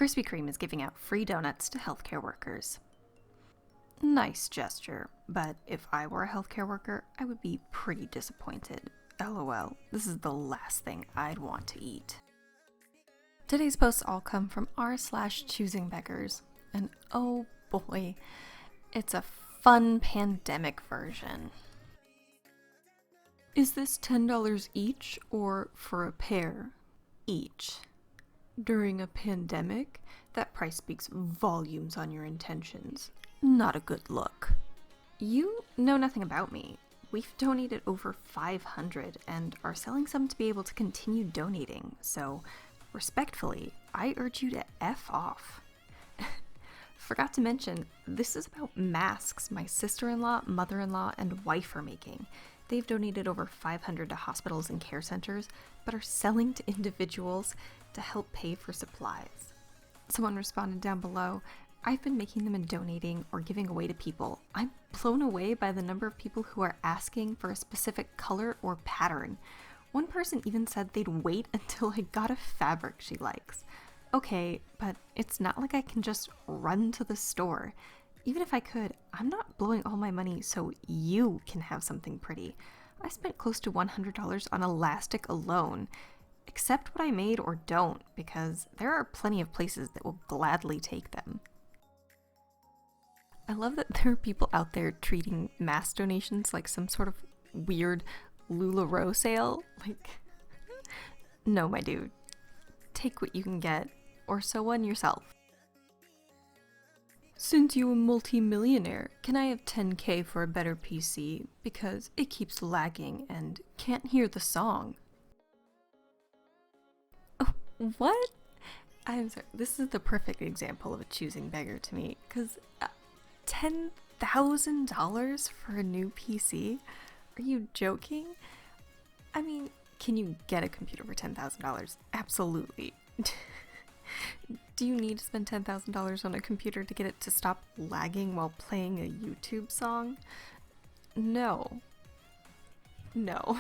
Krispy Kreme is giving out free donuts to healthcare workers. Nice gesture, but if I were a healthcare worker, I would be pretty disappointed. LOL, this is the last thing I'd want to eat. Today's posts all come from r/ChoosingBeggars, and oh boy, it's a fun pandemic version. Is this $10 each or for a pair? Each. During a pandemic, that price speaks volumes on your intentions. Not a good look. You know nothing about me. We've donated over 500 and are selling some to be able to continue donating, so respectfully, I urge you to F off. Forgot to mention, this is about masks my sister-in-law, mother-in-law, and wife are making. They've donated over 500 to hospitals and care centers, but are selling to individuals to help pay for supplies. Someone responded down below, I've been making them and donating or giving away to people. I'm blown away by the number of people who are asking for a specific color or pattern. One person even said they'd wait until I got a fabric she likes. Okay, but it's not like I can just run to the store. Even if I could, I'm not blowing all my money so you can have something pretty. I spent close to $100 on elastic alone. Accept what I made or don't, because there are plenty of places that will gladly take them. I love that there are people out there treating mask donations like some sort of weird LuLaRoe sale. Like, no, my dude. Take what you can get, or sew one yourself. Since you're a multi-millionaire, can I have $10K for a better PC? Because it keeps lagging and can't hear the song. Oh, what? I'm sorry, this is the perfect example of a choosing beggar to me, because $10,000 for a new PC? Are you joking? I mean, can you get a computer for $10,000? Absolutely. Do you need to spend $10,000 on a computer to get it to stop lagging while playing a YouTube song? No. No.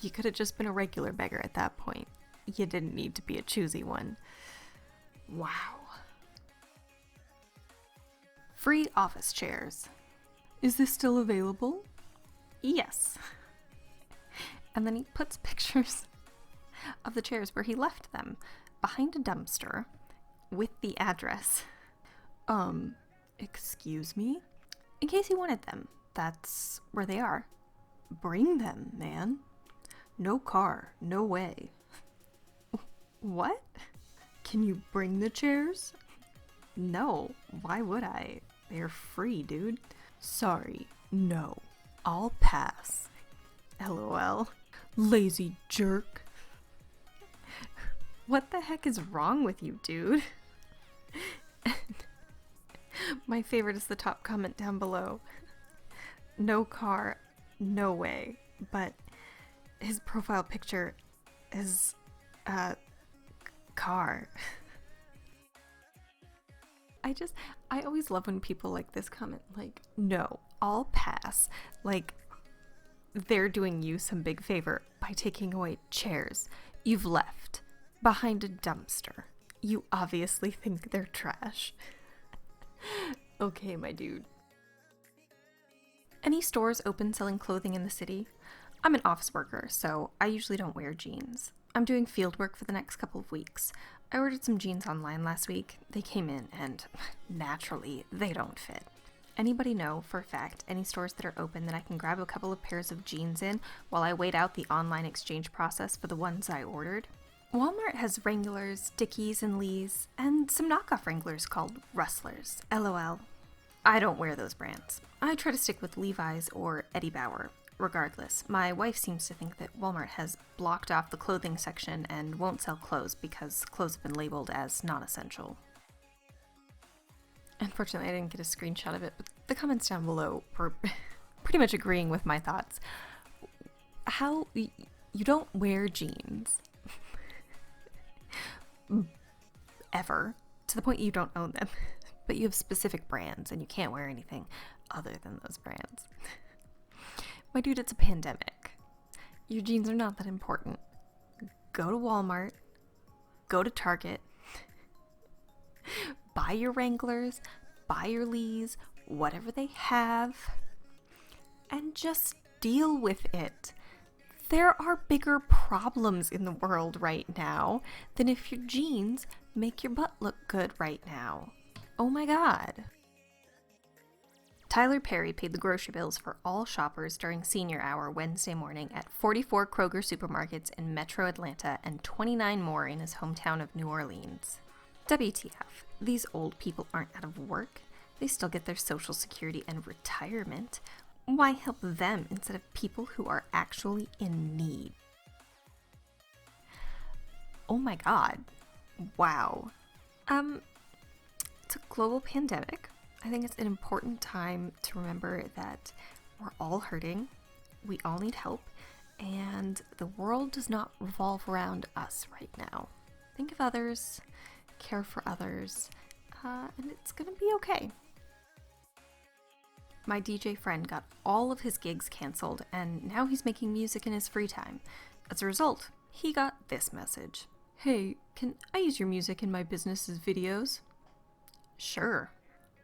You could have just been a regular beggar at that point. You didn't need to be a choosy one. Wow. Free office chairs. Is this still available? Yes. And then he puts pictures of the chairs where he left them behind a dumpster with the address. Excuse me? In case you wanted them, that's where they are. Bring them, man. No car, no way. What? Can you bring the chairs? No, why would I? They're free, dude. Sorry, no. I'll pass. LOL. Lazy jerk. What the heck is wrong with you, dude? My favorite is the top comment down below. No car, no way. But his profile picture is a car. I always love when people like this comment, like, no, I'll pass. Like, they're doing you some big favor by taking away chairs you've left behind a dumpster. You obviously think they're trash. Okay, my dude. Any stores open selling clothing in the city? I'm an office worker, so I usually don't wear jeans. I'm doing field work for the next couple of weeks. I ordered some jeans online last week. They came in and, naturally, they don't fit. Anybody know, for a fact, any stores that are open that I can grab a couple of pairs of jeans in while I wait out the online exchange process for the ones I ordered? Walmart has Wranglers, Dickies, and Lee's, and some knockoff Wranglers called Rustlers. LOL. I don't wear those brands. I try to stick with Levi's or Eddie Bauer. Regardless, my wife seems to think that Walmart has blocked off the clothing section and won't sell clothes because clothes have been labeled as non-essential. Unfortunately, I didn't get a screenshot of it, but the comments down below were pretty much agreeing with my thoughts. How you don't wear jeans ever, to the point you don't own them, but you have specific brands and you can't wear anything other than those brands. My dude, it's a pandemic. Your jeans are not that important. Go to Walmart, go to Target, buy your Wranglers, buy your Lees, whatever they have, and just deal with it. There are bigger problems in the world right now than if your jeans make your butt look good right now. Oh my God. Tyler Perry paid the grocery bills for all shoppers during senior hour Wednesday morning at 44 Kroger supermarkets in Metro Atlanta and 29 more in his hometown of New Orleans. WTF, these old people aren't out of work. They still get their Social Security and retirement. Why help them instead of people who are actually in need? Oh my God. Wow. It's a global pandemic. I think it's an important time to remember that we're all hurting, we all need help, and the world does not revolve around us right now. Think of others, care for others, and it's gonna be okay. My DJ friend got all of his gigs canceled, and now he's making music in his free time. As a result, he got this message. Hey, can I use your music in my business's videos? Sure.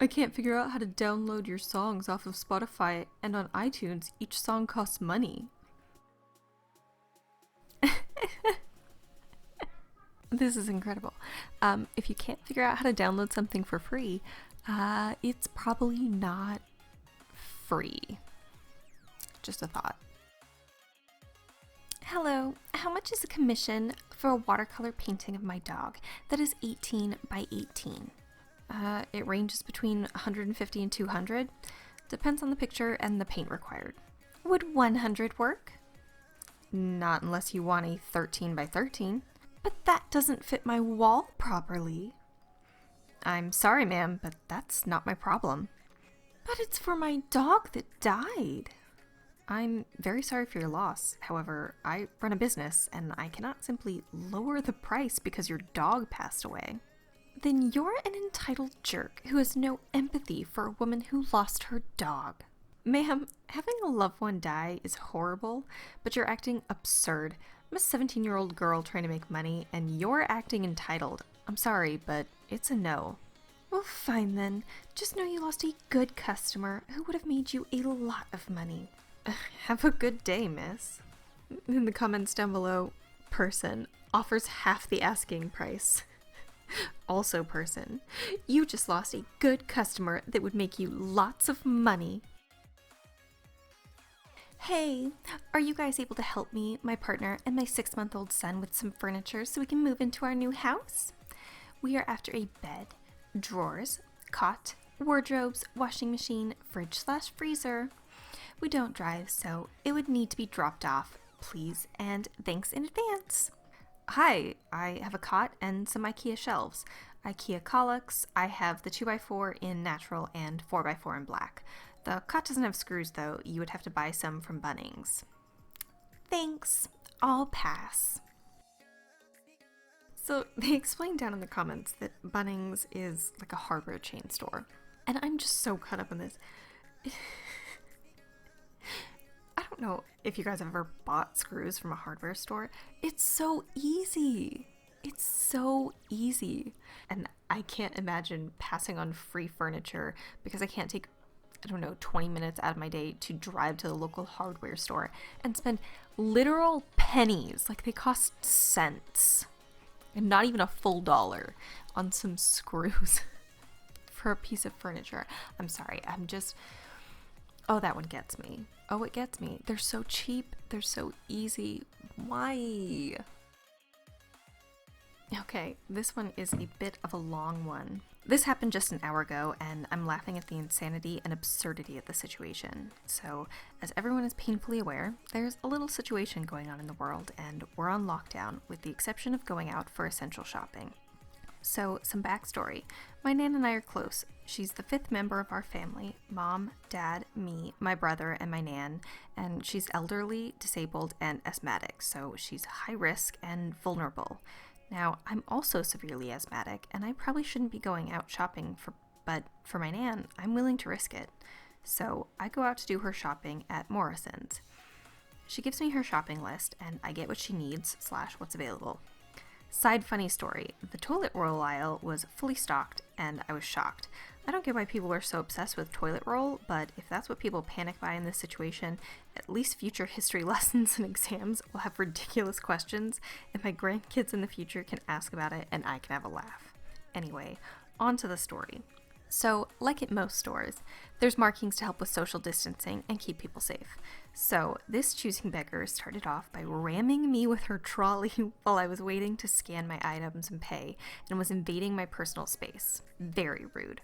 I can't figure out how to download your songs off of Spotify, and on iTunes, each song costs money. This is incredible. If you can't figure out how to download something for free, it's probably not free. Just a thought. Hello, how much is a commission for a watercolor painting of my dog that is 18 by 18? It ranges between 150 and 200. Depends on the picture and the paint required. Would 100 work? Not unless you want a 13 by 13. But that doesn't fit my wall properly. I'm sorry, ma'am, but that's not my problem. But it's for my dog that died. I'm very sorry for your loss. However, I run a business and I cannot simply lower the price because your dog passed away. Then you're an entitled jerk who has no empathy for a woman who lost her dog. Ma'am, having a loved one die is horrible, but you're acting absurd. I'm a 17-year-old girl trying to make money, and you're acting entitled. I'm sorry, but it's a no. Well, fine then. Just know you lost a good customer who would have made you a lot of money. Have a good day, miss. In the comments down below, person offers half the asking price. Also person, you just lost a good customer that would make you lots of money. Hey, are you guys able to help me, my partner, and my 6-month-old son with some furniture so we can move into our new house? We are after a bed, drawers, cot, wardrobes, washing machine, fridge/freezer. We don't drive, so it would need to be dropped off, please, and thanks in advance. Hi, I have a cot and some IKEA shelves. IKEA Kallax. I have the 2x4 in natural and 4x4 in black. The cot doesn't have screws though. You would have to buy some from Bunnings. Thanks. I'll pass. So they explained down in the comments that Bunnings is like a hardware chain store. And I'm just so caught up in this. I don't know if you guys have ever bought screws from a hardware store. It's so easy. It's so easy. And I can't imagine passing on free furniture because I can't take, 20 minutes out of my day to drive to the local hardware store and spend literal pennies, like they cost cents, and not even a full dollar on some screws for a piece of furniture. I'm sorry, oh, that one gets me. Oh, it gets me. They're so cheap. They're so easy. Why? Okay, this one is a bit of a long one. This happened just an hour ago, and I'm laughing at the insanity and absurdity of the situation. So, as everyone is painfully aware, there's a little situation going on in the world, and we're on lockdown, with the exception of going out for essential shopping. So, some backstory. My Nan and I are close. She's the 5th member of our family: mom, dad, me, my brother, and my Nan, and she's elderly, disabled, and asthmatic, so she's high risk and vulnerable. Now, I'm also severely asthmatic, and I probably shouldn't be going out shopping, but for my Nan, I'm willing to risk it. So I go out to do her shopping at Morrison's. She gives me her shopping list, and I get what she needs / what's available. Side funny story, the toilet roll aisle was fully stocked, and I was shocked. I don't get why people are so obsessed with toilet roll, but if that's what people panic by in this situation, at least future history lessons and exams will have ridiculous questions, and my grandkids in the future can ask about it and I can have a laugh. Anyway, on to the story. So, like at most stores, there's markings to help with social distancing and keep people safe. So, this choosing beggar started off by ramming me with her trolley while I was waiting to scan my items and pay, and was invading my personal space. Very rude.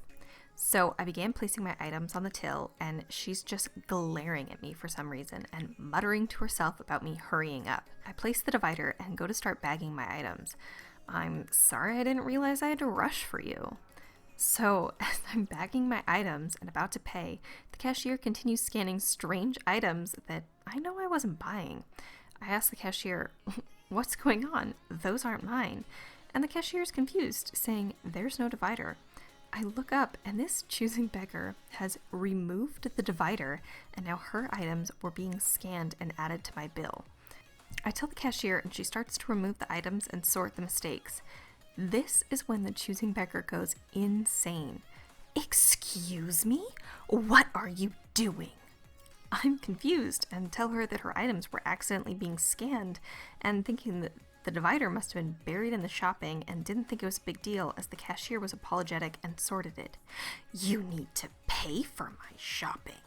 So, I began placing my items on the till, and she's just glaring at me for some reason and muttering to herself about me hurrying up. I place the divider and go to start bagging my items. I'm sorry I didn't realize I had to rush for you. So, as I'm bagging my items and about to pay, the cashier continues scanning strange items that I know I wasn't buying. I ask the cashier, "What's going on? Those aren't mine." And the cashier is confused, saying, "There's no divider." I look up, and this choosing beggar has removed the divider, and now her items were being scanned and added to my bill. I tell the cashier, and she starts to remove the items and sort the mistakes. This is when the choosing beggar goes insane. "Excuse me? What are you doing?" I'm confused and tell her that her items were accidentally being scanned, and thinking that the divider must have been buried in the shopping, and didn't think it was a big deal as the cashier was apologetic and sorted it. "You need to pay for my shopping."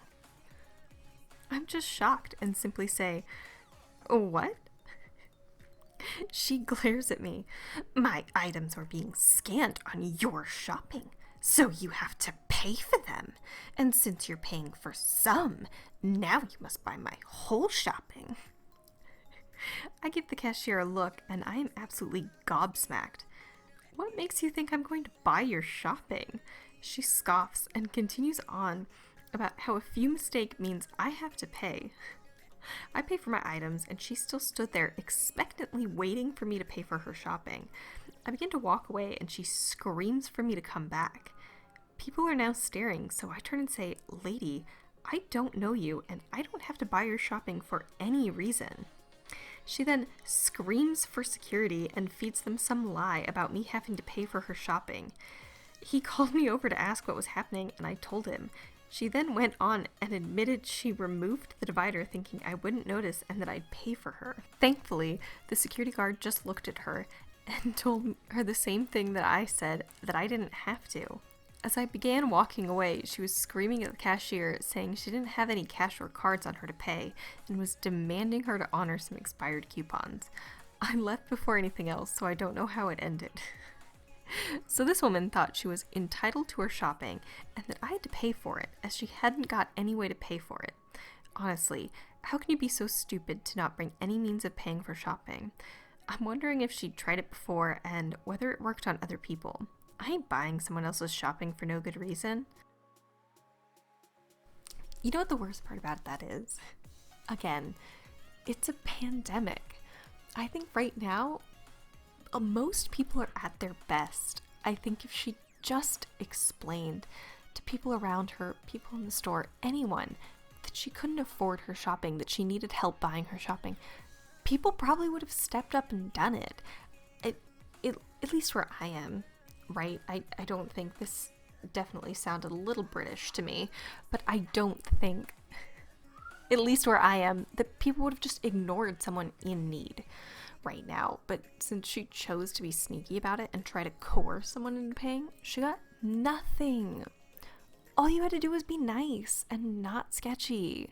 I'm just shocked and simply say, "What?" She glares at me. "My items are being scanned on your shopping, so you have to pay for them. And since you're paying for some, now you must buy my whole shopping." I give the cashier a look, and I am absolutely gobsmacked. "What makes you think I'm going to buy your shopping?" She scoffs and continues on about how a few mistake means I have to pay. I pay for my items, and she still stood there expectantly waiting for me to pay for her shopping. I begin to walk away, and she screams for me to come back. People are now staring, so I turn and say, "Lady, I don't know you, and I don't have to buy your shopping for any reason." She then screams for security and feeds them some lie about me having to pay for her shopping. He called me over to ask what was happening, and I told him. She then went on and admitted she removed the divider thinking I wouldn't notice and that I'd pay for her. Thankfully, the security guard just looked at her and told her the same thing that I said, that I didn't have to. As I began walking away, she was screaming at the cashier, saying she didn't have any cash or cards on her to pay, and was demanding her to honor some expired coupons. I left before anything else, so I don't know how it ended. So this woman thought she was entitled to her shopping, and that I had to pay for it, as she hadn't got any way to pay for it. Honestly, how can you be so stupid to not bring any means of paying for shopping? I'm wondering if she'd tried it before, and whether it worked on other people. I ain't buying someone else's shopping for no good reason. You know what the worst part about that is? Again, it's a pandemic. I think right now, most people are at their best. I think if she just explained to people around her, people in the store, anyone, that she couldn't afford her shopping, that she needed help buying her shopping, people probably would have stepped up and done it. At least where I am, right? I don't think this definitely sounded a little British to me, but I don't think, at least where I am, that people would have just ignored someone in need right now. But since she chose to be sneaky about it and try to coerce someone into paying, she got nothing. All you had to do was be nice and not sketchy.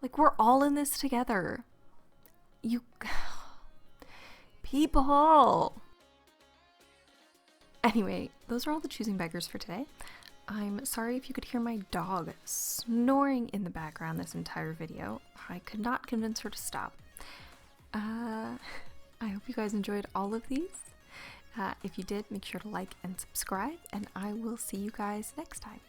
Like, we're all in this together. People. Anyway, those are all the choosing beggars for today. I'm sorry if you could hear my dog snoring in the background this entire video. I could not convince her to stop. I hope you guys enjoyed all of these. If you did, make sure to like and subscribe, and I will see you guys next time.